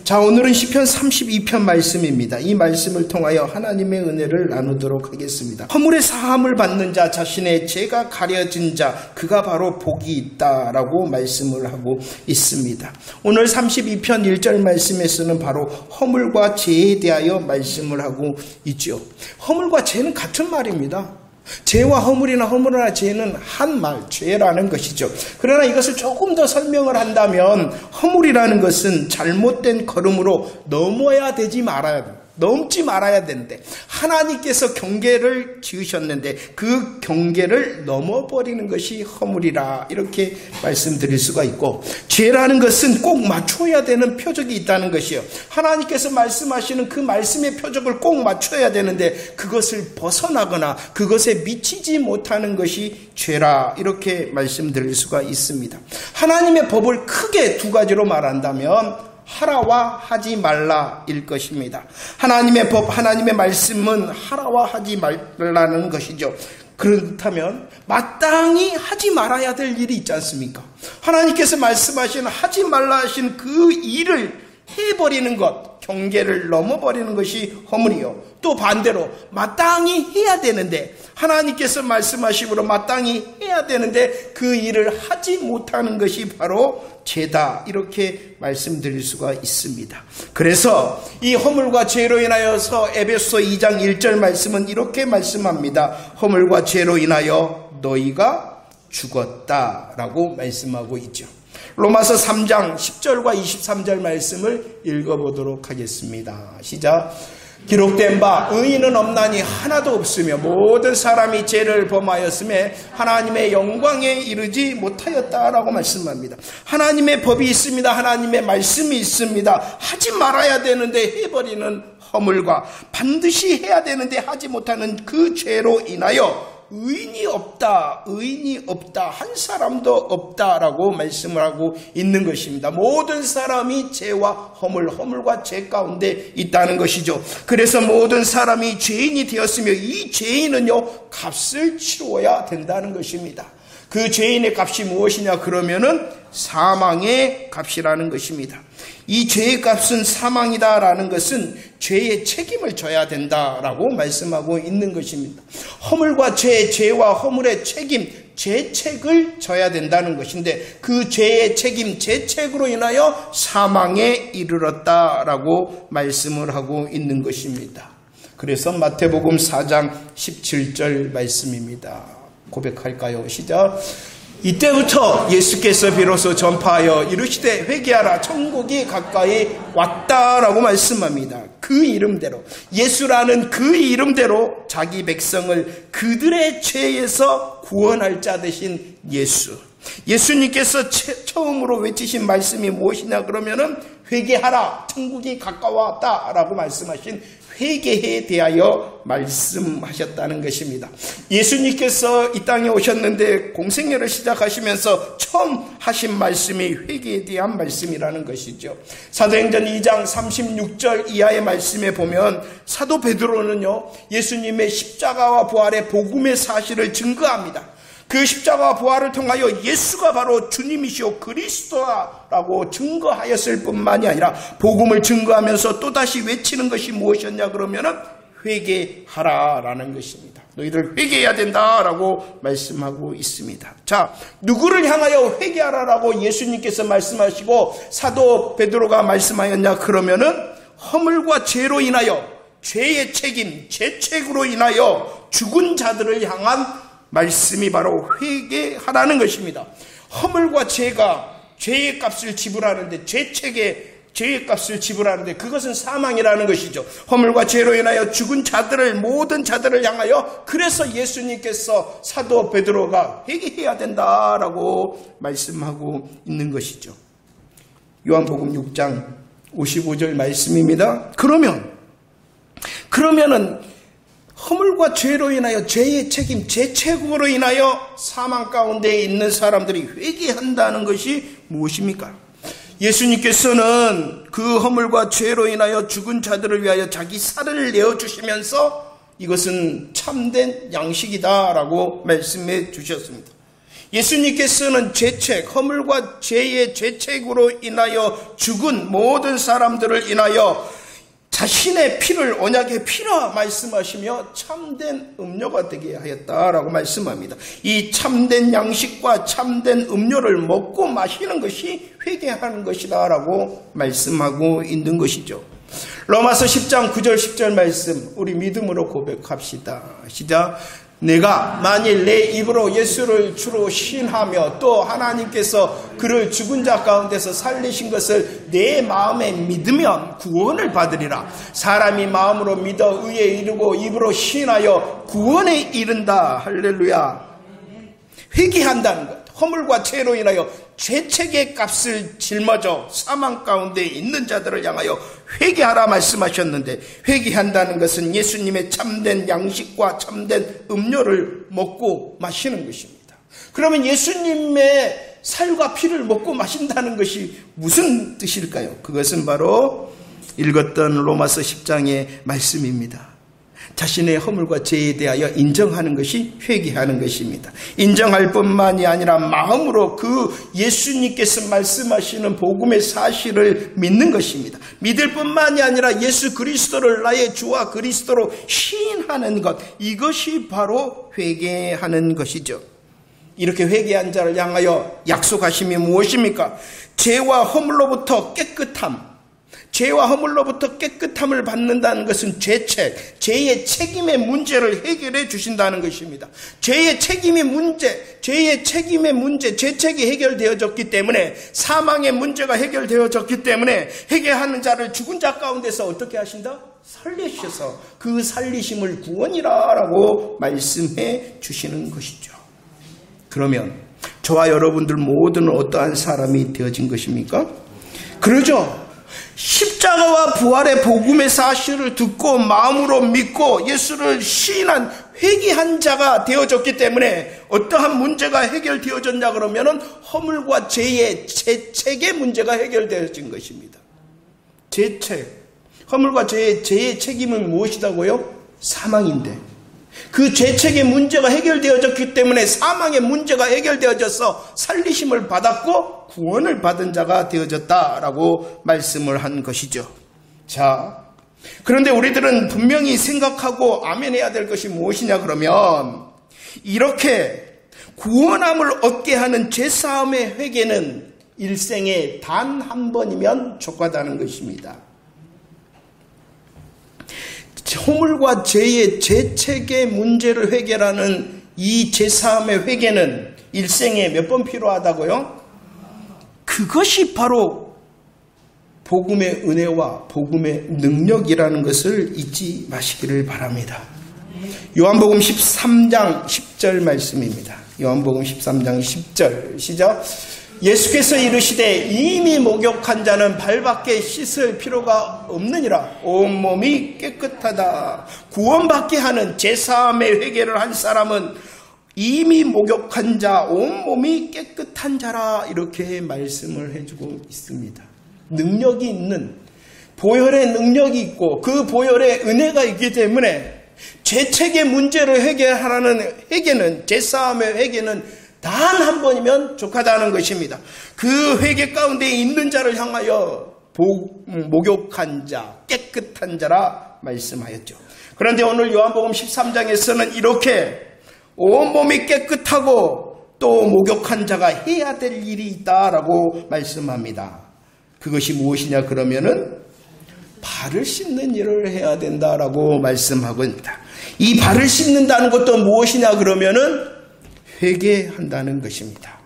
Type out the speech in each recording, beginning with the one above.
자, 오늘은 시편 32편 말씀입니다. 이 말씀을 통하여 하나님의 은혜를 나누도록 하겠습니다. 허물의 사함을 받는 자, 자신의 죄가 가려진 자, 그가 바로 복이 있다라고 말씀을 하고 있습니다. 오늘 32편 1절 말씀에서는 바로 허물과 죄에 대하여 말씀을 하고 있죠. 허물과 죄는 같은 말입니다. 죄와 허물이나 허물이나 죄는 한 말, 죄라는 것이죠. 그러나 이것을 조금 더 설명을 한다면 허물이라는 것은 잘못된 걸음으로 넘지 말아야 되는데 하나님께서 경계를 지으셨는데 그 경계를 넘어버리는 것이 허물이라 이렇게 말씀드릴 수가 있고, 죄라는 것은 꼭 맞춰야 되는 표적이 있다는 것이요. 하나님께서 말씀하시는 그 말씀의 표적을 꼭 맞춰야 되는데 그것을 벗어나거나 그것에 미치지 못하는 것이 죄라 이렇게 말씀드릴 수가 있습니다. 하나님의 법을 크게 두 가지로 말한다면 하라와 하지 말라일 것입니다. 하나님의 법, 하나님의 말씀은 하라와 하지 말라는 것이죠. 그렇다면 마땅히 하지 말아야 될 일이 있지 않습니까? 하나님께서 말씀하신 하지 말라 하신 그 일을 해버리는 것, 경계를 넘어버리는 것이 허물이요. 또 반대로 마땅히 해야 되는데 하나님께서 말씀하심으로 마땅히 해야 되는데 그 일을 하지 못하는 것이 바로 죄다 이렇게 말씀드릴 수가 있습니다. 그래서 이 허물과 죄로 인하여서 에베소 2장 1절 말씀은 이렇게 말씀합니다. 허물과 죄로 인하여 너희가 죽었다라고 말씀하고 있죠. 로마서 3장 10절과 23절 말씀을 읽어보도록 하겠습니다. 시작. 기록된 바 의인은 없나니 하나도 없으며 모든 사람이 죄를 범하였음에 하나님의 영광에 이르지 못하였다라고 말씀합니다. 하나님의 법이 있습니다. 하나님의 말씀이 있습니다. 하지 말아야 되는데 해버리는 허물과 반드시 해야 되는데 하지 못하는 그 죄로 인하여 의인이 없다, 한 사람도 없다라고 말씀을 하고 있는 것입니다. 모든 사람이 죄와 허물과 죄 가운데 있다는 것이죠. 그래서 모든 사람이 죄인이 되었으며 이 죄인은요, 값을 치루어야 된다는 것입니다. 그 죄인의 값이 무엇이냐 그러면은 사망의 값이라는 것입니다. 이 죄의 값은 사망이다라는 것은 죄의 책임을 져야 된다라고 말씀하고 있는 것입니다. 허물과 죄와 허물의 책임, 죄책을 져야 된다는 것인데 그 죄의 책임, 죄책으로 인하여 사망에 이르렀다라고 말씀을 하고 있는 것입니다. 그래서 마태복음 4장 17절 말씀입니다. 고백할까요? 시작. 이때부터 예수께서 비로소 전파하여 이르시되 회개하라 천국이 가까이 왔다라고 말씀합니다. 그 이름대로, 예수라는 그 이름대로 자기 백성을 그들의 죄에서 구원할 자 되신 예수, 예수님께서 처음으로 외치신 말씀이 무엇이냐 그러면은 회개하라 천국이 가까웠다라고 말씀하신 회개에 대하여 말씀하셨다는 것입니다. 예수님께서 이 땅에 오셨는데 공생애를 시작하시면서 처음 하신 말씀이 회개에 대한 말씀이라는 것이죠. 사도행전 2장 36절 이하의 말씀에 보면 사도 베드로는요, 예수님의 십자가와 부활의 복음의 사실을 증거합니다. 그 십자가와 부활을 통하여 예수가 바로 주님이시오 그리스도라고 증거하였을 뿐만이 아니라 복음을 증거하면서 또다시 외치는 것이 무엇이었냐 그러면은 회개하라라는 것입니다. 너희들 회개해야 된다라고 말씀하고 있습니다. 자, 누구를 향하여 회개하라라고 예수님께서 말씀하시고 사도 베드로가 말씀하였냐 그러면은 허물과 죄로 인하여 죄의 책임, 죄책으로 인하여 죽은 자들을 향한 말씀이 바로 회개하라는 것입니다. 허물과 죄가 죄의 값을 지불하는데 죄의 값을 지불하는데 그것은 사망이라는 것이죠. 허물과 죄로 인하여 죽은 자들을 모든 자들을 향하여 그래서 예수님께서 사도 베드로가 회개해야 된다라고 말씀하고 있는 것이죠. 요한복음 6장 55절 말씀입니다. 그러면은 허물과 죄로 인하여 죄의 책임, 죄책으로 인하여 사망 가운데 있는 사람들이 회개한다는 것이 무엇입니까? 예수님께서는 그 허물과 죄로 인하여 죽은 자들을 위하여 자기 살을 내어주시면서 이것은 참된 양식이다라고 말씀해 주셨습니다. 예수님께서는 죄책, 허물과 죄의 죄책으로 인하여 죽은 모든 사람들을 인하여 자신의 피를 언약의 피라 말씀하시며 참된 음료가 되게 하였다라고 말씀합니다. 이 참된 양식과 참된 음료를 먹고 마시는 것이 회개하는 것이다 라고 말씀하고 있는 것이죠. 로마서 10장 9절 10절 말씀 우리 믿음으로 고백합시다. 시작. 내가 만일 내 입으로 예수를 주로 시인하며 또 하나님께서 그를 죽은 자 가운데서 살리신 것을 내 마음에 믿으면 구원을 받으리라. 사람이 마음으로 믿어 의에 이르고 입으로 시인하여 구원에 이른다. 할렐루야. 회개한다는 것, 허물과 죄로 인하여 죄책의 값을 짊어져 사망 가운데 있는 자들을 향하여 회개하라 말씀하셨는데, 회개한다는 것은 예수님의 참된 양식과 참된 음료를 먹고 마시는 것입니다. 그러면 예수님의 살과 피를 먹고 마신다는 것이 무슨 뜻일까요? 그것은 바로 읽었던 로마서 10장의 말씀입니다. 자신의 허물과 죄에 대하여 인정하는 것이 회개하는 것입니다. 인정할 뿐만이 아니라 마음으로 그 예수님께서 말씀하시는 복음의 사실을 믿는 것입니다. 믿을 뿐만이 아니라 예수 그리스도를 나의 주와 그리스도로 시인하는 것, 이것이 바로 회개하는 것이죠. 이렇게 회개한 자를 향하여 약속하심이 무엇입니까? 죄와 허물로부터 깨끗함, 죄와 허물로부터 깨끗함을 받는다는 것은 죄책, 죄의 책임의 문제를 해결해 주신다는 것입니다. 죄의 책임의 문제, 죄책이 해결되어졌기 때문에, 사망의 문제가 해결되어졌기 때문에 회개하는 자를 죽은 자 가운데서 어떻게 하신다? 살리셔서 그 살리심을 구원이라고 말씀해 주시는 것이죠. 그러면 저와 여러분들 모두는 어떠한 사람이 되어진 것입니까? 그러죠. 십자가와 부활의 복음의 사실을 듣고 마음으로 믿고 예수를 시인한 회개한 자가 되어졌기 때문에 어떠한 문제가 해결되어졌냐 그러면은 허물과 죄의 죄책의 문제가 해결되어진 것입니다. 죄책, 허물과 죄의 책임은 무엇이다고요? 사망인데 그 죄책의 문제가 해결되어졌기 때문에 사망의 문제가 해결되어져서 살리심을 받았고 구원을 받은 자가 되어졌다라고 말씀을 한 것이죠. 자, 그런데 우리들은 분명히 생각하고 아멘해야 될 것이 무엇이냐 그러면, 이렇게 구원함을 얻게 하는 죄사함의 회개는 일생에 단 한 번이면 족하다는 것입니다. 허물과 죄의 죄책의 문제를 해결하는 이 죄사함의 회개는 일생에 몇 번 필요하다고요? 그것이 바로 복음의 은혜와 복음의 능력이라는 것을 잊지 마시기를 바랍니다. 요한복음 13장 10절 말씀입니다. 요한복음 13장 10절 시작. 예수께서 이르시되 이미 목욕한 자는 발밖에 씻을 필요가 없느니라. 온몸이 깨끗하다. 구원받게 하는 제사함의 회개를 한 사람은 이미 목욕한 자, 온몸이 깨끗한 자라, 이렇게 말씀을 해주고 있습니다. 능력이 있는, 보혈의 능력이 있고 그 보혈의 은혜가 있기 때문에 죄책의 문제를 해결하라는 회개는, 제사함의 회개는 단 한 번이면 족하다는 것입니다. 그 회개 가운데 있는 자를 향하여 목욕한 자, 깨끗한 자라 말씀하였죠. 그런데 오늘 요한복음 13장에서는 이렇게 온몸이 깨끗하고 또 목욕한 자가 해야 될 일이 있다라고 말씀합니다. 그것이 무엇이냐 그러면은 발을 씻는 일을 해야 된다라고 말씀하고 있습니다. 이 발을 씻는다는 것도 무엇이냐 그러면은 회개한다는 것입니다.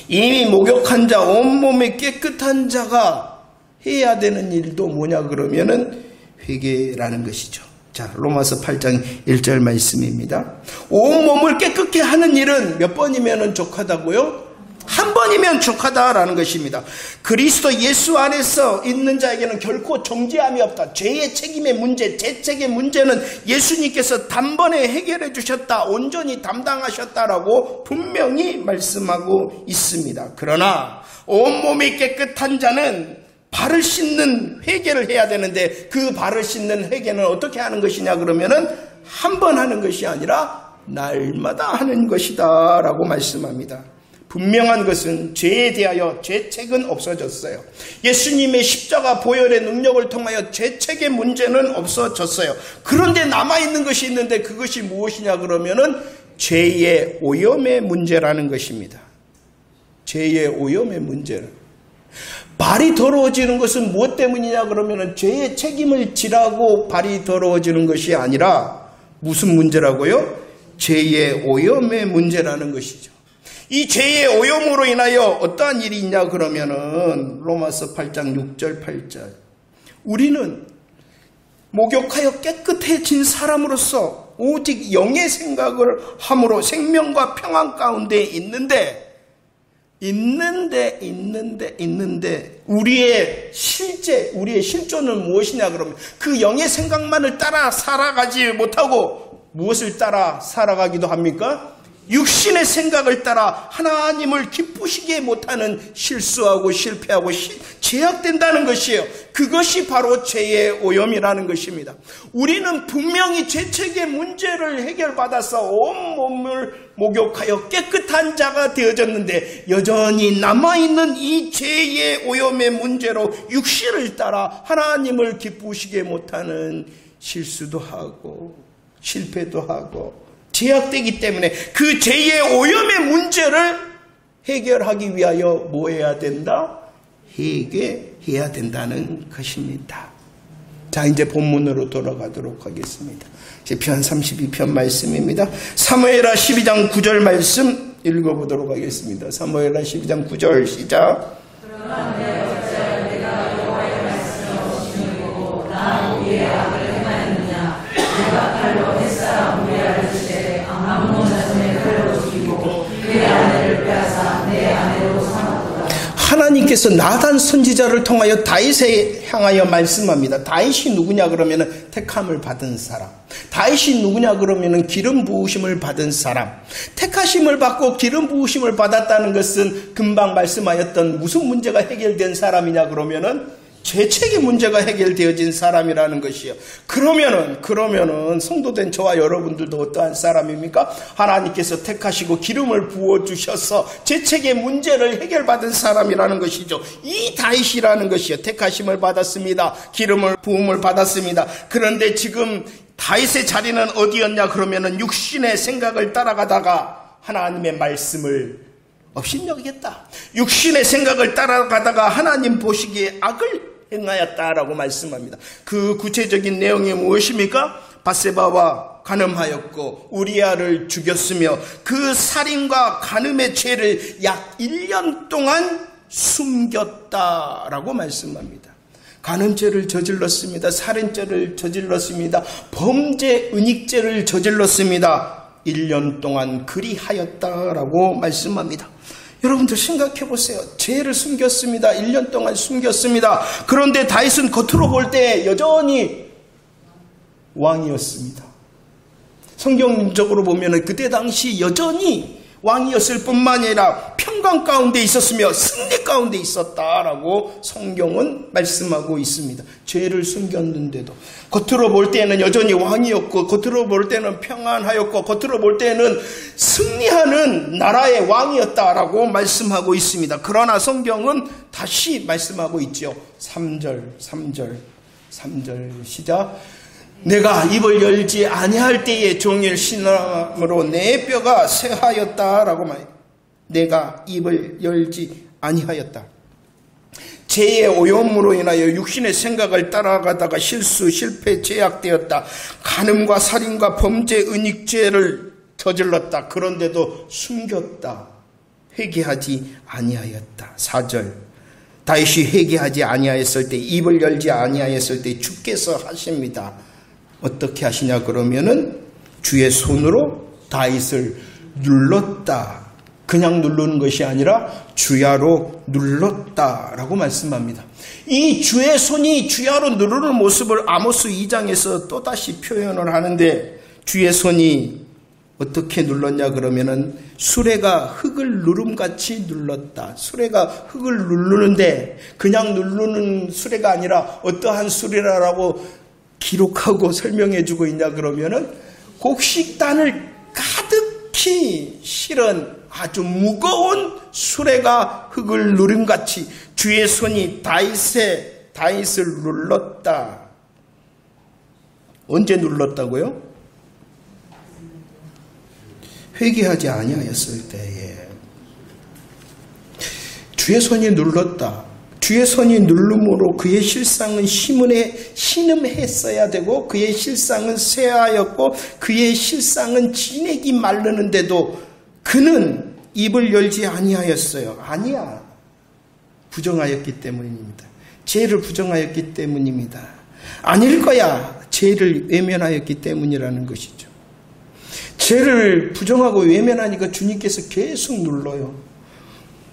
이미 목욕한 자, 온몸이 깨끗한 자가 해야 되는 일도 뭐냐 그러면은 회개라는 것이죠. 자, 로마서 8장 1절 말씀입니다. 온몸을 깨끗게 하는 일은 몇 번이면 족하다고요? 한 번이면 족하다라는 것입니다. 그리스도 예수 안에서 있는 자에게는 결코 정죄함이 없다. 죄의 책임의 문제, 죄책의 문제는 예수님께서 단번에 해결해 주셨다. 온전히 담당하셨다라고 분명히 말씀하고 있습니다. 그러나 온몸이 깨끗한 자는 발을 씻는 회개를 해야 되는데, 그 발을 씻는 회개는 어떻게 하는 것이냐 그러면은 한 번 하는 것이 아니라 날마다 하는 것이다 라고 말씀합니다. 분명한 것은 죄에 대하여 죄책은 없어졌어요. 예수님의 십자가 보혈의 능력을 통하여 죄책의 문제는 없어졌어요. 그런데 남아있는 것이 있는데 그것이 무엇이냐 그러면은 죄의 오염의 문제라는 것입니다. 죄의 오염의 문제를. 발이 더러워지는 것은 무엇 때문이냐 그러면은 죄의 책임을 지라고 발이 더러워지는 것이 아니라 무슨 문제라고요? 죄의 오염의 문제라는 것이죠. 이 죄의 오염으로 인하여 어떠한 일이 있냐 그러면은 로마서 8장 6절 8절 우리는 목욕하여 깨끗해진 사람으로서 오직 영의 생각을 함으로 생명과 평안 가운데 있는데 우리의 실존은 무엇이냐 그러면 그 영의 생각만을 따라 살아가지 못하고 무엇을 따라 살아가기도 합니까? 육신의 생각을 따라 하나님을 기쁘시게 못하는 실수하고 실패하고 제약된다는 것이에요. 그것이 바로 죄의 오염이라는 것입니다. 우리는 분명히 죄책의 문제를 해결받아서 온몸을 목욕하여 깨끗한 자가 되어졌는데 여전히 남아있는 이 죄의 오염의 문제로 육신을 따라 하나님을 기쁘시게 못하는 실수도 하고 실패도 하고 제약되기 때문에 그 죄의 오염의 문제를 해결하기 위하여 뭐 해야 된다? 회개해야 된다는 것입니다. 자, 이제 본문으로 돌아가도록 하겠습니다. 시편 32편 말씀입니다. 사무엘하 12장 9절 말씀 읽어보도록 하겠습니다. 사무엘하 12장 9절 시작. 그러나 어찌하여 내가 여호와의 말씀을 없이고 나 우리의 악을 행하였느냐. 내가 칼로 햇사람 우리아를 치되 암몬 자손의 칼로 죽이고 그의 아내를 빼앗아 내 아내로 삼았도다. 하나님께서 나단 선지자를 통하여 다윗에 향하여 말씀합니다. 다윗이 누구냐 그러면은 택함을 받은 사람. 다윗이 누구냐 그러면은 기름 부으심을 받은 사람. 택하심을 받고 기름 부으심을 받았다는 것은 금방 말씀하였던 무슨 문제가 해결된 사람이냐 그러면은 죄책의 문제가 해결되어진 사람이라는 것이요. 그러면은 성도된 저와 여러분들도 어떠한 사람입니까? 하나님께서 택하시고 기름을 부어주셔서 죄책의 문제를 해결받은 사람이라는 것이죠. 이 다윗이라는 것이요. 택하심을 받았습니다. 기름을 부음을 받았습니다. 그런데 지금 다윗의 자리는 어디였냐 그러면은 육신의 생각을 따라가다가 하나님의 말씀을 업신여기겠다. 육신의 생각을 따라가다가 하나님 보시기에 악을 행하였다라고 말씀합니다. 그 구체적인 내용이 무엇입니까? 밧세바와 간음하였고 우리아를 죽였으며 그 살인과 간음의 죄를 약 1년 동안 숨겼다라고 말씀합니다. 간음죄를 저질렀습니다. 살인죄를 저질렀습니다. 범죄 은닉죄를 저질렀습니다. 1년 동안 그리하였다라고 말씀합니다. 여러분들 생각해 보세요. 죄를 숨겼습니다. 1년 동안 숨겼습니다. 그런데 다윗은 겉으로 볼 때 여전히 왕이었습니다. 성경적으로 보면 그때 당시 여전히 왕이었을 뿐만 아니라 평강 가운데 있었으며 승리 가운데 있었다라고 성경은 말씀하고 있습니다. 죄를 숨겼는데도 겉으로 볼 때는 여전히 왕이었고 겉으로 볼 때는 평안하였고 겉으로 볼 때는 승리하는 나라의 왕이었다라고 말씀하고 있습니다. 그러나 성경은 다시 말씀하고 있죠. 3절 시작. 내가 입을 열지 아니할 때에 종일 신음으로 내 뼈가 쇠하였다라고 말해요. 내가 입을 열지 아니하였다. 죄의 오염으로 인하여 육신의 생각을 따라가다가 실패, 제약되었다. 간음과 살인과 범죄, 은닉죄를 저질렀다. 그런데도 숨겼다. 회개하지 아니하였다. 4절. 다윗이 회개하지 아니하였을 때, 입을 열지 아니하였을 때 주께서 하십니다. 어떻게 하시냐 그러면은 주의 손으로 다윗을 눌렀다. 그냥 누르는 것이 아니라 주야로 눌렀다라고 말씀합니다. 이 주의 손이 주야로 누르는 모습을 아모스 2장에서 또다시 표현을 하는데 주의 손이 어떻게 눌렀냐 그러면은 수레가 흙을 누름같이 눌렀다. 수레가 흙을 누르는데 그냥 누르는 수레가 아니라 어떠한 수레라고 기록하고 설명해 주고 있냐 그러면은 곡식단을 깊이 실은 아주 무거운 수레가 흙을 누름같이 주의 손이 다윗을 눌렀다. 언제 눌렀다고요? 회개하지 아니하였을 때에 주의 손이 눌렀다. 주의 손이 누름으로 그의 실상은 신음했어야 되고 그의 실상은 쇠하였고 그의 실상은 진액이 마르는데도 그는 입을 열지 아니하였어요. 아니야. 부정하였기 때문입니다. 죄를 부정하였기 때문입니다. 아닐 거야. 죄를 외면하였기 때문이라는 것이죠. 죄를 부정하고 외면하니까 주님께서 계속 눌러요.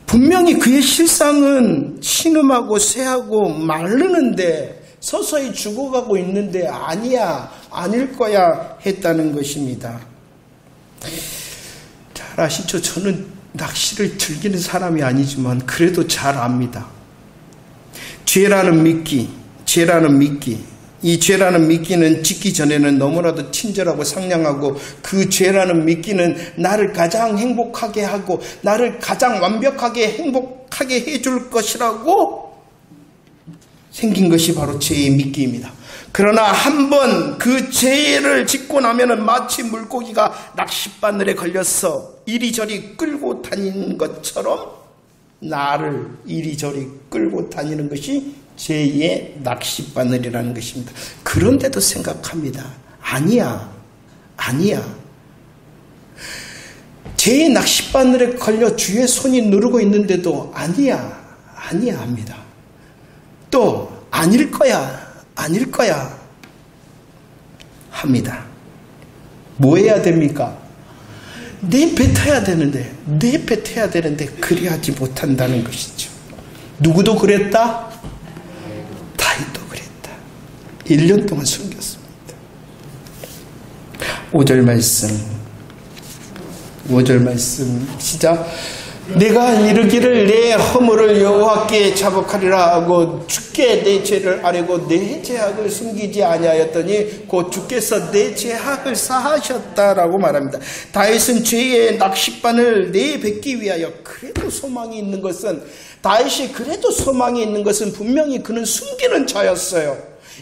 분명히 그의 실상은 신음하고 쇠하고 마르는데 서서히 죽어가고 있는데 아니야, 아닐 거야 했다는 것입니다. 잘 아시죠? 저는 낚시를 즐기는 사람이 아니지만 그래도 잘 압니다. 죄라는 미끼. 이 죄라는 미끼는 짓기 전에는 너무나도 친절하고 상냥하고 그 죄라는 미끼는 나를 가장 행복하게 하고 나를 가장 완벽하게 행복하게 해줄 것이라고 생긴 것이 바로 죄의 미끼입니다. 그러나 한번 그 죄를 짓고 나면은 마치 물고기가 낚싯바늘에 걸려서 이리저리 끌고 다니는 것처럼 나를 이리저리 끌고 다니는 것이 죄의 낚싯바늘이라는 것입니다. 그런데도 생각합니다. 아니야. 죄의 낚싯바늘에 걸려 주의 손이 누르고 있는데도 아니야 합니다. 또 아닐 거야 합니다. 뭐 해야 됩니까? 내뱉어야 되는데 그리하지 못한다는 것이죠. 누구도 그랬다? 다윗도 그랬다. 1년 동안 숨겼습니다. 5절 말씀 시작. 내가 이르기를 내 허물을 여호와께 자복하리라 하고 주께 내 죄를 아뢰고 내 죄악을 숨기지 아니하였더니 곧 주께서 내 죄악을 사하셨다라고 말합니다. 다윗은 죄의 낚싯바늘 내뱉기 위하여 그래도 소망이 있는 것은 분명히 그는 숨기는 자였어요.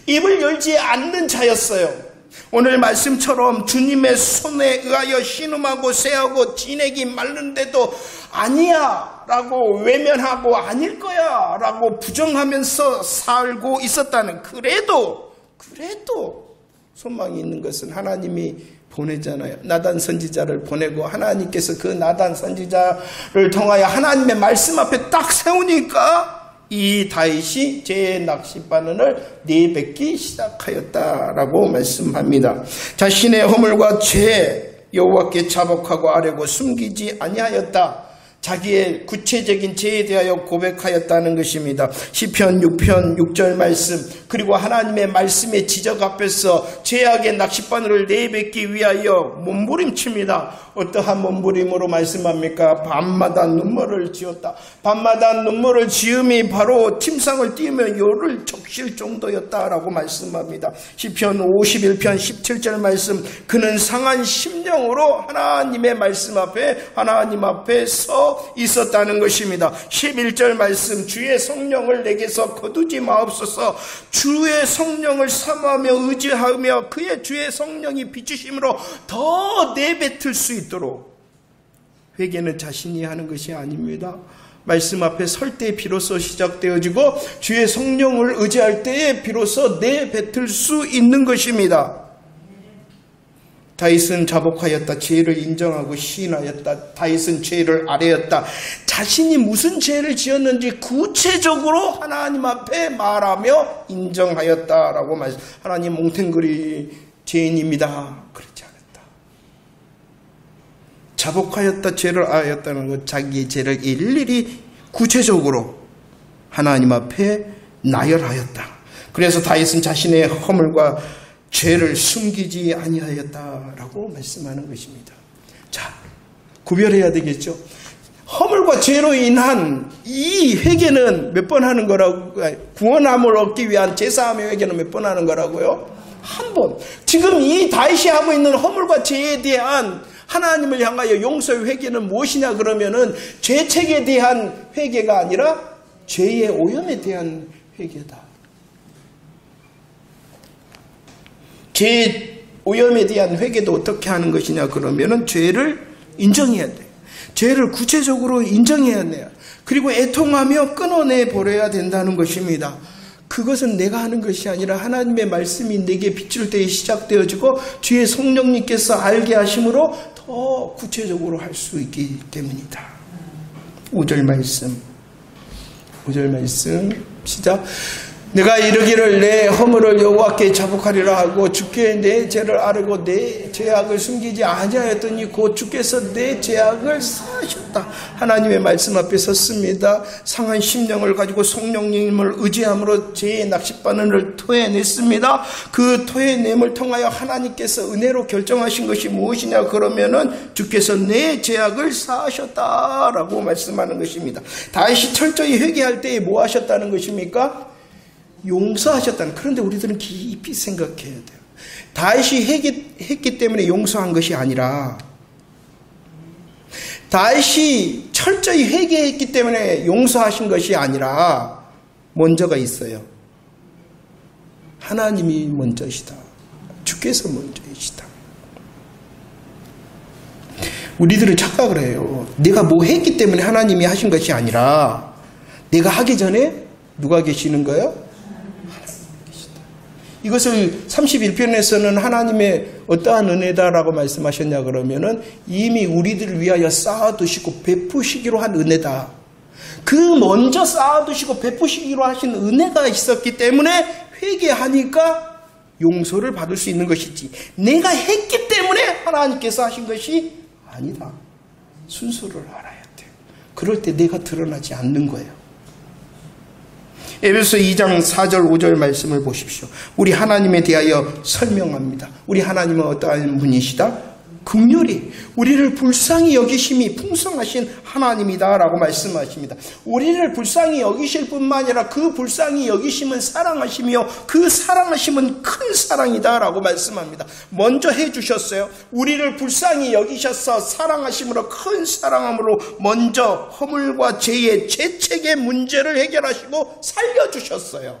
입을 열지 않는 자였어요. 오늘 말씀처럼 주님의 손에 의하여 신음하고 쇠하고 진액이 마르는데도 아니야 라고 외면하고 아닐 거야 라고 부정하면서 살고 있었다는, 그래도 소망이 있는 것은 하나님이 보내잖아요. 나단 선지자를 보내고 하나님께서 그 나단 선지자를 통하여 하나님의 말씀 앞에 딱 세우니까 이 다윗이 죄의 낚싯바늘을 내뱉기 시작하였다라고 말씀합니다. 자신의 허물과 죄 여호와께 자복하고 아뢰고 숨기지 아니하였다. 자기의 구체적인 죄에 대하여 고백하였다는 것입니다. 시편 6편 6절 말씀, 그리고 하나님의 말씀의 지적 앞에서 죄악의 낚싯바늘을 내뱉기 위하여 몸부림칩니다. 어떠한 몸부림으로 말씀합니까? 밤마다 눈물을 지었다. 밤마다 눈물을 지음이 바로 침상을 띄우며 요를 적실 정도였다라고 말씀합니다. 시편 51편 17절 말씀, 그는 상한 심령으로 하나님의 말씀 앞에 하나님 앞에 서 있었다는 것입니다. 11절 말씀, 주의 성령을 내게서 거두지 마옵소서. 주의 성령을 사모하며 의지하며 그의 주의 성령이 비추심으로 더 내뱉을 수 있도록. 회개는 자신이 하는 것이 아닙니다. 말씀 앞에 설 때 비로소 시작되어지고 주의 성령을 의지할 때에 비로소 내뱉을 수 있는 것입니다. 다윗은 자복하였다. 죄를 인정하고 시인하였다. 다윗은 죄를 아뢰었다. 자신이 무슨 죄를 지었는지 구체적으로 하나님 앞에 말하며 인정하였다라고 말씀. 하나님 몽탱그리 죄인입니다. 그렇지 않았다. 자복하였다. 죄를 아뢰었다는 것, 자기의 죄를 일일이 구체적으로 하나님 앞에 나열하였다. 그래서 다윗은 자신의 허물과 죄를 숨기지 아니하였다라고 말씀하는 것입니다. 자, 구별해야 되겠죠. 허물과 죄로 인한 이 회개는 몇 번 하는 거라고, 구원함을 얻기 위한 제사함의 회개는 몇 번 하는 거라고요? 한 번. 지금 이 다윗이 하고 있는 허물과 죄에 대한 하나님을 향하여 용서의 회개는 무엇이냐 그러면은 죄책에 대한 회개가 아니라 죄의 오염에 대한 회개다. 죄 오염에 대한 회개도 어떻게 하는 것이냐 그러면은 죄를 인정해야 돼. 죄를 구체적으로 인정해야 돼요. 그리고 애통하며 끊어내 버려야 된다는 것입니다. 그것은 내가 하는 것이 아니라 하나님의 말씀이 내게 비출 때에 시작되어지고 주의 성령님께서 알게 하심으로 더 구체적으로 할 수 있기 때문이다. 5절 말씀 시작. 내가 이르기를 내 허물을 여호와께 자복하리라 하고 주께 내 죄를 아뢰고 내 죄악을 숨기지 아니하였더니 곧 주께서 내 죄악을 사하셨다. 하나님의 말씀 앞에 섰습니다. 상한 심령을 가지고 성령님을 의지함으로 죄의 낚싯바늘을 토해냈습니다. 그 토해냄을 통하여 하나님께서 은혜로 결정하신 것이 무엇이냐 그러면은 주께서 내 죄악을 사하셨다라고 말씀하는 것입니다. 다시 철저히 회개할 때에 뭐 하셨다는 것입니까? 용서하셨다는. 그런데 우리들은 깊이 생각해야 돼요. 다윗이 했기 때문에 용서한 것이 아니라 다윗이 철저히 회개했기 때문에 용서하신 것이 아니라 먼저가 있어요. 하나님이 먼저시다. 주께서 먼저이시다. 우리들은 착각을 해요. 내가 뭐 했기 때문에 하나님이 하신 것이 아니라 내가 하기 전에 누가 계시는 거예요? 이것을 31편에서는 하나님의 어떠한 은혜다라고 말씀하셨냐 그러면은 이미 우리들을 위하여 쌓아두시고 베푸시기로 한 은혜다. 그 먼저 쌓아두시고 베푸시기로 하신 은혜가 있었기 때문에 회개하니까 용서를 받을 수 있는 것이지 내가 했기 때문에 하나님께서 하신 것이 아니다. 순서를 알아야 돼요. 그럴 때 내가 드러나지 않는 거예요. 에베소 2장 4절 5절 말씀을 보십시오. 우리 하나님에 대하여 설명합니다. 우리 하나님은 어떠한 분이시다? 긍휼히 우리를 불쌍히 여기심이 풍성하신 하나님이다라고 말씀하십니다. 우리를 불쌍히 여기실 뿐만 아니라 그 불쌍히 여기심은 사랑하시며 그 사랑하심은 큰 사랑이다라고 말씀합니다. 먼저 해주셨어요. 우리를 불쌍히 여기셔서 사랑하심으로 큰 사랑함으로 먼저 허물과 죄의 죄책의 문제를 해결하시고 살려주셨어요.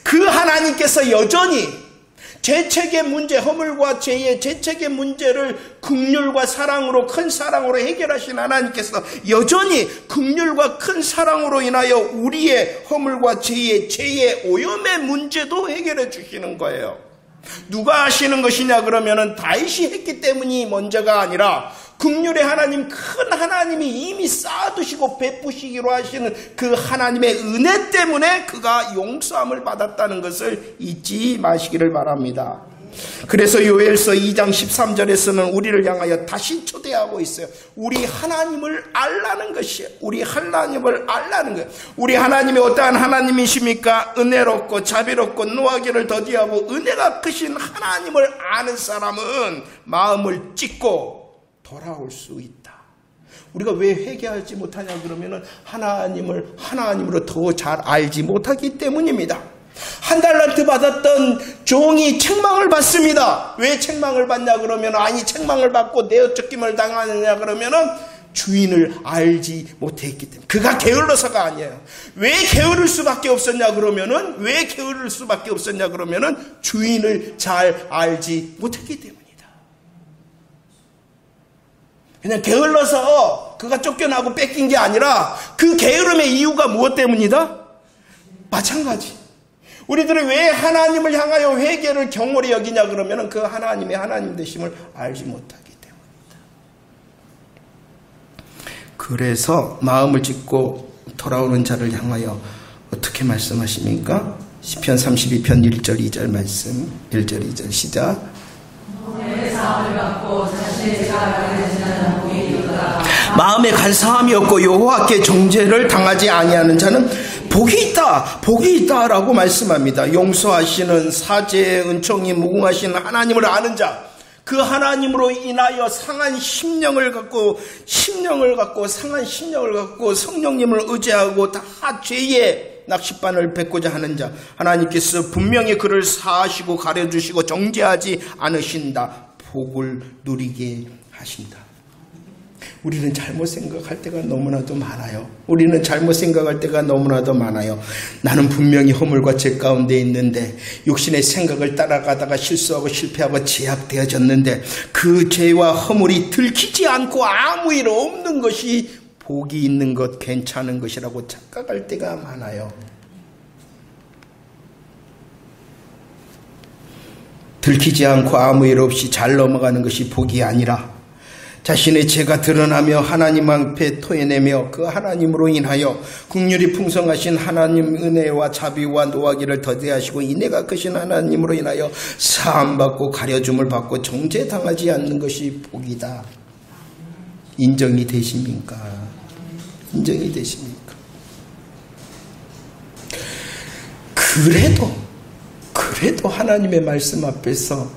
그 하나님께서 여전히 죄책의 문제, 허물과 죄의 죄책의 문제를 긍휼과 사랑으로 큰 사랑으로 해결하신 하나님께서 여전히 긍휼과 큰 사랑으로 인하여 우리의 허물과 죄의 오염의 문제도 해결해 주시는 거예요. 누가 하시는 것이냐 그러면은 다윗이 했기 때문이 먼저가 아니라 긍휼의 하나님, 큰 하나님이 이미 쌓아두시고 베푸시기로 하시는 그 하나님의 은혜 때문에 그가 용서함을 받았다는 것을 잊지 마시기를 바랍니다. 그래서 요엘서 2장 13절에서는 우리를 향하여 다시 초대하고 있어요. 우리 하나님을 알라는 것이에요. 우리 하나님을 알라는 거예요. 우리 하나님이 어떠한 하나님이십니까? 은혜롭고 자비롭고 노하기를 더디하고 은혜가 크신 하나님을 아는 사람은 마음을 찢고 돌아올 수 있다. 우리가 왜 회개하지 못하냐 그러면은 하나님으로 더 잘 알지 못하기 때문입니다. 한 달란트 받았던 종이 책망을 받습니다. 왜 책망을 받냐 그러면 아니 책망을 받고 내어쫓김을 당하느냐 그러면은 주인을 알지 못했기 때문에. 그가 게을러서가 아니에요. 왜 게으를 수밖에 없었냐 그러면은 주인을 잘 알지 못했기 때문에. 그냥 게을러서 그가 쫓겨나고 뺏긴 게 아니라 그 게으름의 이유가 무엇 때문이다? 마찬가지. 우리들은 왜 하나님을 향하여 회개를 경홀히 여기냐 그러면 그 하나님의 하나님 되심을 알지 못하기 때문이다. 그래서 마음을 찢고 돌아오는 자를 향하여 어떻게 말씀하십니까? 시편 32편 1절 2절 말씀 1절 2절 시작. 마음에 간사함이 없고 여호와께 정죄를 당하지 아니하는 자는 복이 있다 라고 말씀합니다. 용서하시는 사죄의 은총이 무궁하신 하나님을 아는 자, 그 하나님으로 인하여 상한 심령을 갖고 상한 심령을 갖고 성령님을 의지하고 다 죄의 낚싯바늘 뱉고자 하는 자, 하나님께서 분명히 그를 사하시고 가려주시고 정죄하지 않으신다. 복을 누리게 하신다. 우리는 잘못 생각할 때가 너무나도 많아요. 우리는 잘못 생각할 때가 너무나도 많아요. 나는 분명히 허물과 죄 가운데 있는데 육신의 생각을 따라가다가 실수하고 실패하고 제약되어졌는데 그 죄와 허물이 들키지 않고 아무 일 없는 것이 복이 있는 것, 괜찮은 것이라고 착각할 때가 많아요. 들키지 않고 아무 일 없이 잘 넘어가는 것이 복이 아니라 자신의 죄가 드러나며 하나님 앞에 토해내며 그 하나님으로 인하여 긍휼이 풍성하신 하나님 은혜와 자비와 노하기를 더디하시고 인애가 크신 하나님으로 인하여 사함받고 가려줌을 받고 정죄당하지 않는 것이 복이다. 인정이 되십니까? 인정이 되십니까? 그래도 하나님의 말씀 앞에서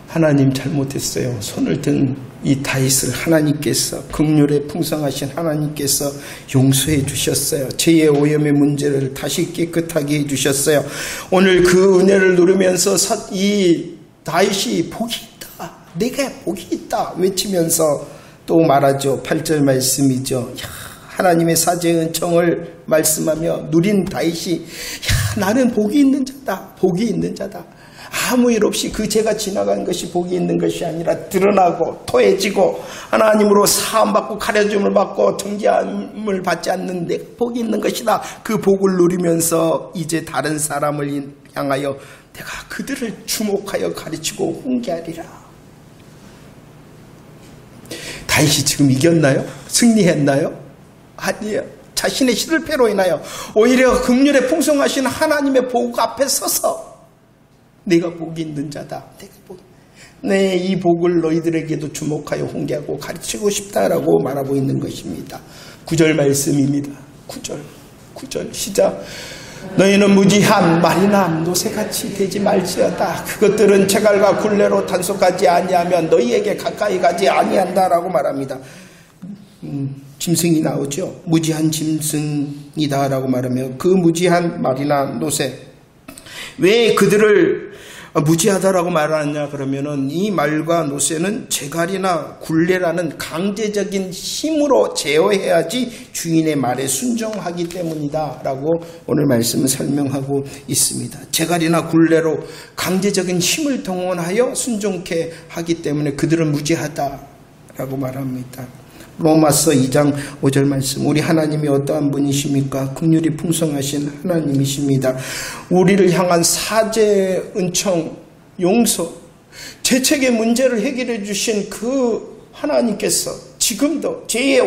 하나님 잘못했어요. 손을 든 이 다윗을 하나님께서 긍휼에 풍성하신 하나님께서 용서해 주셨어요. 죄의 오염의 문제를 다시 깨끗하게 해주셨어요. 오늘 그 은혜를 누리면서 이 다윗이 복이 있다. 내가 복이 있다 외치면서 또 말하죠. 8절 말씀이죠. 하나님의 사죄의 은총을 말씀하며 누린 다윗이 나는 복이 있는 자다. 복이 있는 자다. 아무 일 없이 그 죄가 지나간 것이 복이 있는 것이 아니라 드러나고 토해지고 하나님으로 사함받고 가려줌을 받고 정죄함을 받지 않는 내가 복이 있는 것이다. 그 복을 누리면서 이제 다른 사람을 향하여 내가 그들을 주목하여 가르치고 훈계하리라. 다윗이 지금 이겼나요? 승리했나요? 아니에요. 자신의 실패로 인하여 오히려 긍휼에 풍성하신 하나님의 복 앞에 서서 내가 복이 있는 자다. 내 이 복을 너희들에게도 주목하여 훈계하고 가르치고 싶다라고 말하고 있는 것입니다. 9절 말씀입니다. 9절 시작. 너희는 무지한 말이나 노새같이 되지 말지어다. 그것들은 채갈과 굴레로 단속하지 아니하면 너희에게 가까이 가지 아니한다라고 말합니다. 짐승이 나오죠. 무지한 짐승이다라고 말하며 그 무지한 말이나 노새, 왜 그들을 무지하다라고 말하느냐 그러면은 이 말과 노새는 재갈이나 굴레라는 강제적인 힘으로 제어해야지 주인의 말에 순종하기 때문이다 라고 오늘 말씀은 설명하고 있습니다. 재갈이나 굴레로 강제적인 힘을 동원하여 순종케 하기 때문에 그들은 무지하다라고 말합니다. 로마서 2장 5절 말씀. 우리 하나님이 어떠한 분이십니까? 긍휼이 풍성하신 하나님이십니다. 우리를 향한 사죄, 은총, 용서, 죄책의 문제를 해결해 주신 그 하나님께서 지금도 죄의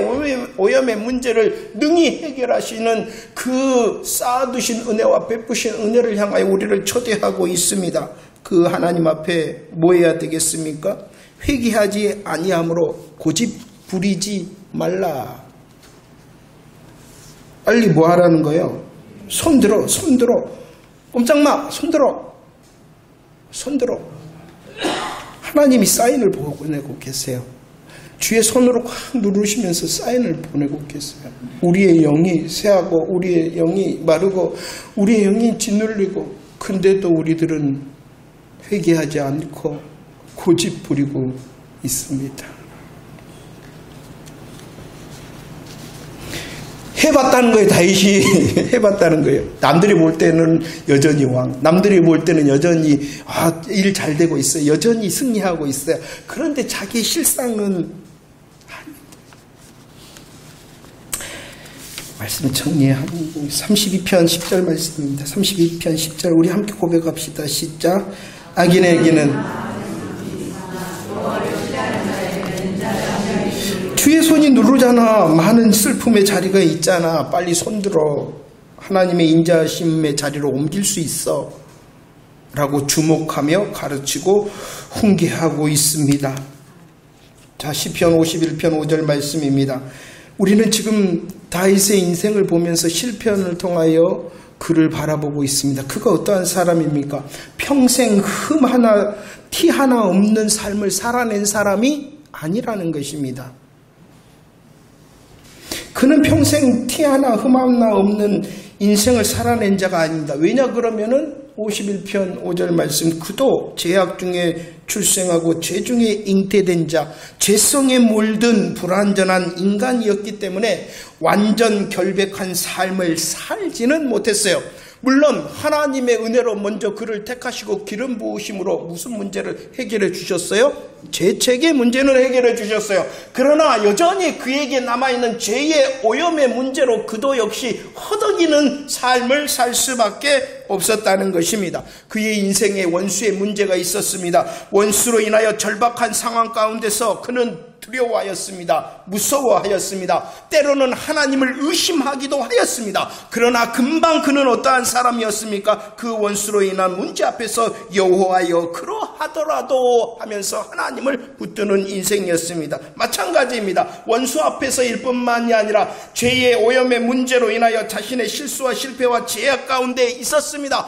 오염의 문제를 능히 해결하시는 그 쌓아두신 은혜와 베푸신 은혜를 향하여 우리를 초대하고 있습니다. 그 하나님 앞에 뭐 해야 되겠습니까? 회개하지 아니함으로 고집 부리지 말라. 빨리 뭐 하라는 거예요? 손들어. 꼼짝마. 손들어. 하나님이 사인을 보내고 계세요. 주의 손으로 확 누르시면서 사인을 보내고 계세요. 우리의 영이 쇠하고 우리의 영이 마르고 우리의 영이 짓눌리고, 근데도 우리들은 회개하지 않고 고집 부리고 있습니다. 해봤다는 거예요. 다윗이 해봤다는 거예요. 남들이 볼 때는 여전히 왕, 남들이 볼 때는 여전히 일 잘 되고 있어요. 여전히 승리하고 있어요. 그런데 자기의 실상은 말씀 정리하고 32편 10절 말씀입니다. 32편 10절 우리 함께 고백합시다. 시작. 악인에게는 주의 손이 누르잖아. 많은 슬픔의 자리가 있잖아. 빨리 손들어. 하나님의 인자하심의 자리로 옮길 수 있어 라고 주목하며 가르치고 훈계하고 있습니다. 자, 시편 51편 5절 말씀입니다. 우리는 지금 다윗의 인생을 보면서 실편을 통하여 그를 바라보고 있습니다. 그가 어떠한 사람입니까? 평생 흠 하나, 티 하나 없는 삶을 살아낸 사람이 아니라는 것입니다. 그는 평생 티 하나 흠 하나 없는 인생을 살아낸 자가 아닙니다. 왜냐 그러면은 51편 5절 말씀, 그도 죄악 중에 출생하고 죄 중에 잉태된 자, 죄성에 물든 불완전한 인간이었기 때문에 완전 결백한 삶을 살지는 못했어요. 물론 하나님의 은혜로 먼저 그를 택하시고 기름 부으심으로 무슨 문제를 해결해 주셨어요? 죄책의 문제는 해결해 주셨어요. 그러나 여전히 그에게 남아있는 죄의 오염의 문제로 그도 역시 허덕이는 삶을 살 수밖에 없었다는 것입니다. 그의 인생에 원수의 문제가 있었습니다. 원수로 인하여 절박한 상황 가운데서 그는 두려워하였습니다. 무서워하였습니다. 때로는 하나님을 의심하기도 하였습니다. 그러나 금방 그는 어떠한 사람이었습니까? 그 원수로 인한 문제 앞에서 여호와여 그러하더라도 하면서 하나님을 붙드는 인생이었습니다. 마찬가지입니다. 원수 앞에서일 뿐만이 아니라 죄의 오염의 문제로 인하여 자신의 실수와 실패와 죄악 가운데 있었습니다.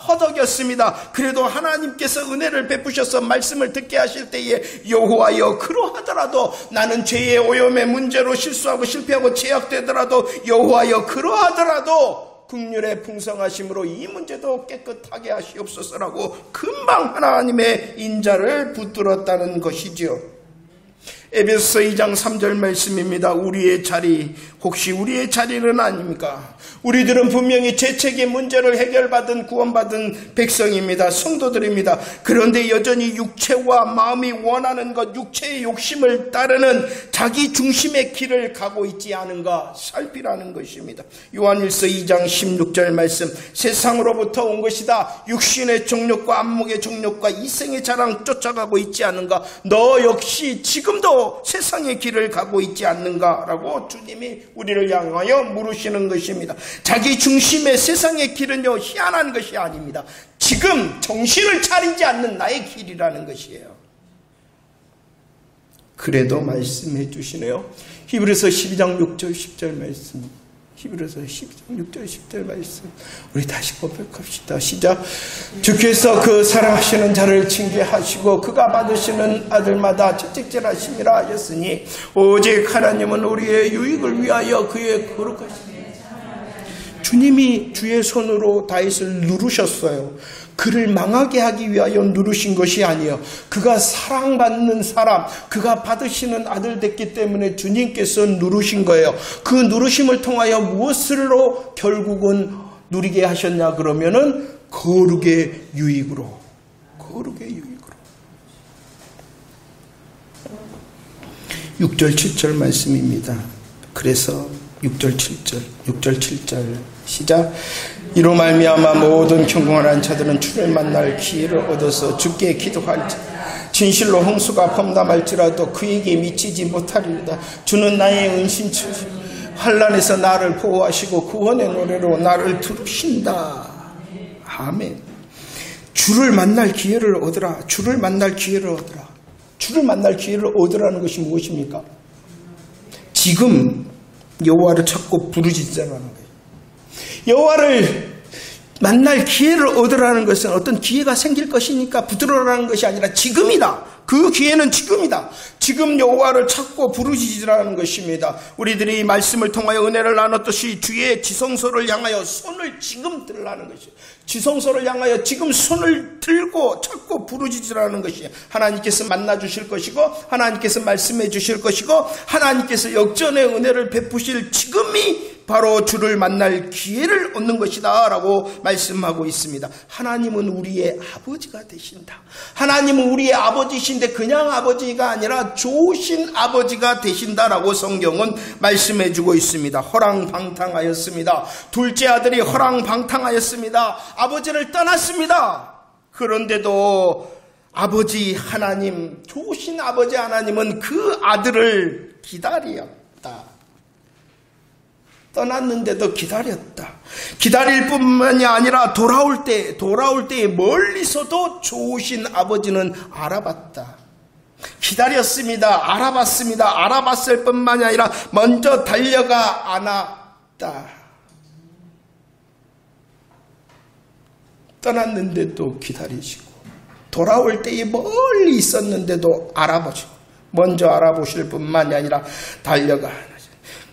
허덕였습니다. 그래도 하나님께서 은혜를 베푸셔서 말씀을 듣게 하실 때에 여호와여 그러하더라도, 나는 죄의 오염의 문제로 실수하고 실패하고 죄악되더라도 여호와여 그러하더라도 긍휼의 풍성하심으로 이 문제도 깨끗하게 하시옵소서라고 금방 하나님의 인자를 붙들었다는 것이지요. 에베소서 2장 3절 말씀입니다. 우리의 자리, 혹시 우리의 자리는 아닙니까? 우리들은 분명히 죄책의 문제를 해결받은 구원받은 백성입니다. 성도들입니다. 그런데 여전히 육체와 마음이 원하는 것, 육체의 욕심을 따르는 자기 중심의 길을 가고 있지 않은가 살피라는 것입니다. 요한일서 2장 16절 말씀, 세상으로부터 온 것이다. 육신의 정욕과 안목의 정욕과 이생의 자랑 쫓아가고 있지 않은가? 너 역시 지금도 세상의 길을 가고 있지 않는가라고 주님이 우리를 향하여 물으시는 것입니다. 자기 중심의 세상의 길은요, 희한한 것이 아닙니다. 지금 정신을 차리지 않는 나의 길이라는 것이에요. 그래도 말씀해 주시네요. 히브리서 12장 6절 10절 말씀, 히브리서 12장 6절 10절 말씀, 우리 다시 고백합시다. 시작. 주께서 그 사랑하시는 자를 징계하시고 그가 받으시는 아들마다 채찍질하심이라 하였으니 오직 하나님은 우리의 유익을 위하여 그의 거룩하신 주님이 주의 손으로 다윗을 누르셨어요. 그를 망하게 하기 위하여 누르신 것이 아니에요. 그가 사랑받는 사람, 그가 받으시는 아들 됐기 때문에 주님께서 누르신 거예요. 그 누르심을 통하여 무엇으로 결국은 누리게 하셨냐 그러면은 거룩의 유익으로. 6절 7절 말씀입니다. 그래서 6절 7절 시작. 이로 말미암아 모든 경건한 자들은 주를 만날 기회를 얻어서 주께 기도할지 진실로 홍수가 범람할지라도 그에게 미치지 못하리로다. 주는 나의 은신처시고 환난에서 나를 보호하시고 구원의 노래로 나를 부르신다. 아멘. 주를 만날 기회를 얻으라. 주를 만날 기회를 얻으라. 주를 만날 기회를 얻으라는 것이 무엇입니까? 지금 여호와를 찾고 부르짖으라는 거예요. 여호와를 만날 기회를 얻으라는 것은 어떤 기회가 생길 것이니까 붙들어라는 것이 아니라 지금이다. 그 기회는 지금이다. 지금 여호와를 찾고 부르짖으라는 것입니다. 우리들이 말씀을 통하여 은혜를 나눴듯이 주의 지성소를 향하여 손을 지금 들라는 것이에요. 지성소를 향하여 지금 손을 들고 찾고 부르짖으라는 것이에요. 하나님께서 만나주실 것이고 하나님께서 말씀해 주실 것이고 하나님께서 역전의 은혜를 베푸실 지금이 바로 주를 만날 기회를 얻는 것이다 라고 말씀하고 있습니다. 하나님은 우리의 아버지가 되신다. 하나님은 우리의 아버지신데 그냥 아버지가 아니라 좋으신 아버지가 되신다라고 성경은 말씀해 주고 있습니다. 허랑방탕하였습니다. 둘째 아들이 허랑방탕하였습니다. 아버지를 떠났습니다. 그런데도 아버지 하나님, 좋으신 아버지 하나님은 그 아들을 기다렸다. 떠났는데도 기다렸다. 기다릴 뿐만이 아니라 돌아올 때에 멀리서도 좋으신 아버지는 알아봤다. 기다렸습니다. 알아봤습니다. 알아봤을 뿐만이 아니라 먼저 달려가 안았다. 떠났는데도 기다리시고 돌아올 때에 멀리 있었는데도 알아보시고 먼저 알아보실 뿐만이 아니라 달려가 안아주시고.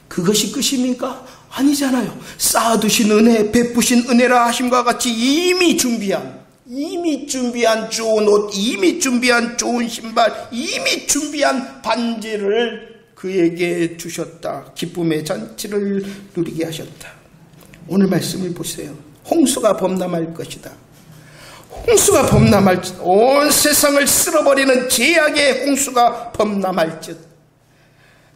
그것이 끝입니까? 아니잖아요. 쌓아두신 은혜, 베푸신 은혜라 하심과 같이 이미 준비한 좋은 옷, 이미 준비한 좋은 신발, 이미 준비한 반지를 그에게 주셨다. 기쁨의 잔치를 누리게 하셨다. 오늘 말씀을 보세요. 홍수가 범람할 것이다. 홍수가 범람할 듯, 온 세상을 쓸어버리는 제약의 홍수가 범람할 듯,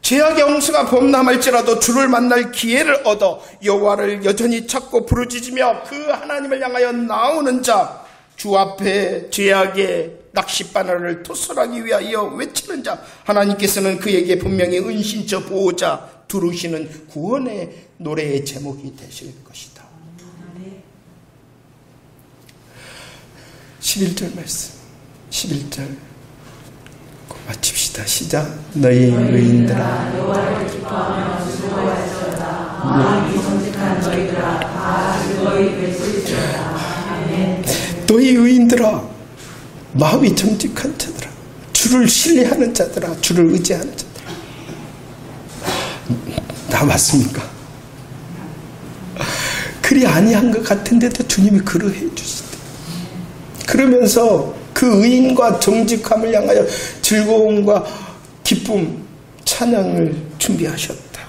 제약의 홍수가 범람할지라도 주를 만날 기회를 얻어 여호와를 여전히 찾고 부르짖으며 그 하나님을 향하여 나오는 자, 주 앞에 제약의 낚싯바늘을 토설하기 위하여 외치는 자, 하나님께서는 그에게 분명히 은신처 보호자 두르시는 구원의 노래의 제목이 되실 것이다. 11절 말씀, 11절 마칩시다. 시작. 너희 의인들아, 여호와를 기뻐하며 즐거워할지어다. 마음이 정직한 너희들아, 다 즐거이 외칠지어다. 아멘. 너희 의인들아, 마음이 정직한 자들아, 주를 신뢰하는 자들아, 주를 의지하는 자들아. 다 맞습니까? 그리 아니한 것 같은데도 주님이 그러해 주시다. 그러면서 그 의인과 정직함을 향하여 즐거움과 기쁨, 찬양을 준비하셨다.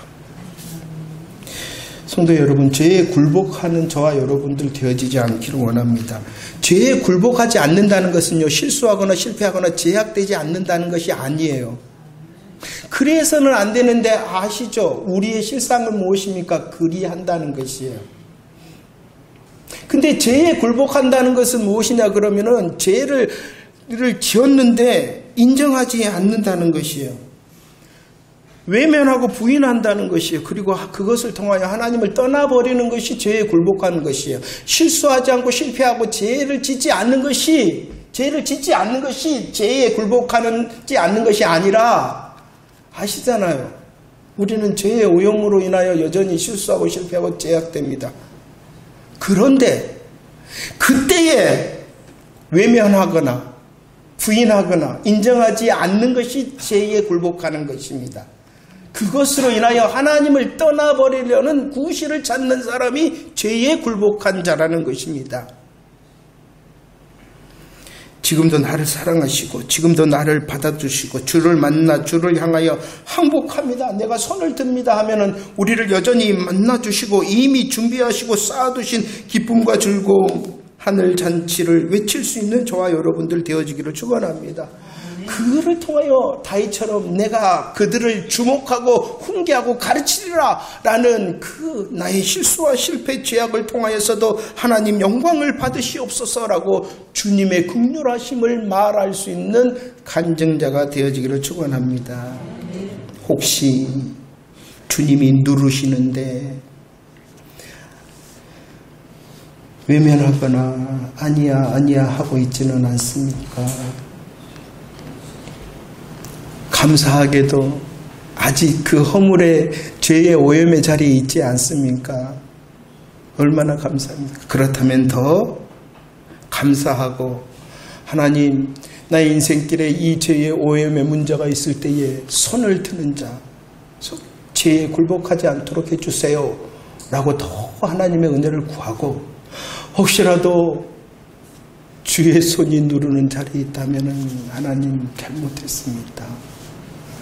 성도 여러분, 죄에 굴복하는 저와 여러분들 되어지지 않기를 원합니다. 죄에 굴복하지 않는다는 것은요, 실수하거나 실패하거나 제약되지 않는다는 것이 아니에요. 그래서는 안 되는데 아시죠? 우리의 실상은 무엇입니까? 그리한다는 것이에요. 근데 죄에 굴복한다는 것은 무엇이냐 그러면은 죄를 지었는데 인정하지 않는다는 것이에요. 외면하고 부인한다는 것이에요. 그리고 그것을 통하여 하나님을 떠나버리는 것이 죄에 굴복하는 것이에요. 실수하지 않고 실패하고 죄를 짓지 않는 것이 죄에 굴복하지 않는 것이 아니라, 아시잖아요. 우리는 죄의 오염으로 인하여 여전히 실수하고 실패하고 제약됩니다. 그런데 그때에 외면하거나 부인하거나 인정하지 않는 것이 죄에 굴복하는 것입니다. 그것으로 인하여 하나님을 떠나버리려는 구실을 찾는 사람이 죄에 굴복한 자라는 것입니다. 지금도 나를 사랑하시고 지금도 나를 받아주시고 주를 만나 주를 향하여 항복합니다, 내가 손을 듭니다 하면은 우리를 여전히 만나주시고 이미 준비하시고 쌓아두신 기쁨과 즐거움, 하늘 잔치를 외칠 수 있는 저와 여러분들 되어지기를 축원합니다. 그를 통하여 다윗처럼 내가 그들을 주목하고 훈계하고 가르치리라 라는 그 나의 실수와 실패 죄악을 통하여서도 하나님 영광을 받으시옵소서라고 주님의 긍휼하심을 말할 수 있는 간증자가 되어지기를 축원합니다. 혹시 주님이 누르시는데 외면하거나 아니야 하고 있지는 않습니까? 감사하게도 아직 그 허물의 죄의 오염의 자리에 있지 않습니까? 얼마나 감사합니까? 그렇다면 더 감사하고, 하나님, 나의 인생길에 이 죄의 오염의 문제가 있을 때에 손을 드는 자, 죄에 굴복하지 않도록 해주세요 라고 더 하나님의 은혜를 구하고, 혹시라도 주의 손이 누르는 자리에 있다면 하나님 잘못했습니다,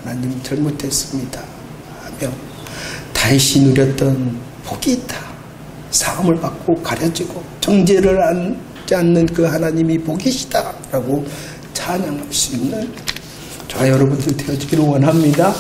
하나님 잘못했습니다 하며 다윗이 누렸던 복이 있다, 사함을 받고 가려지고 정죄를 하지 않는 그 하나님이 복이시다 라고 찬양할 수 있는 저와 여러분들 되어지기를 원합니다.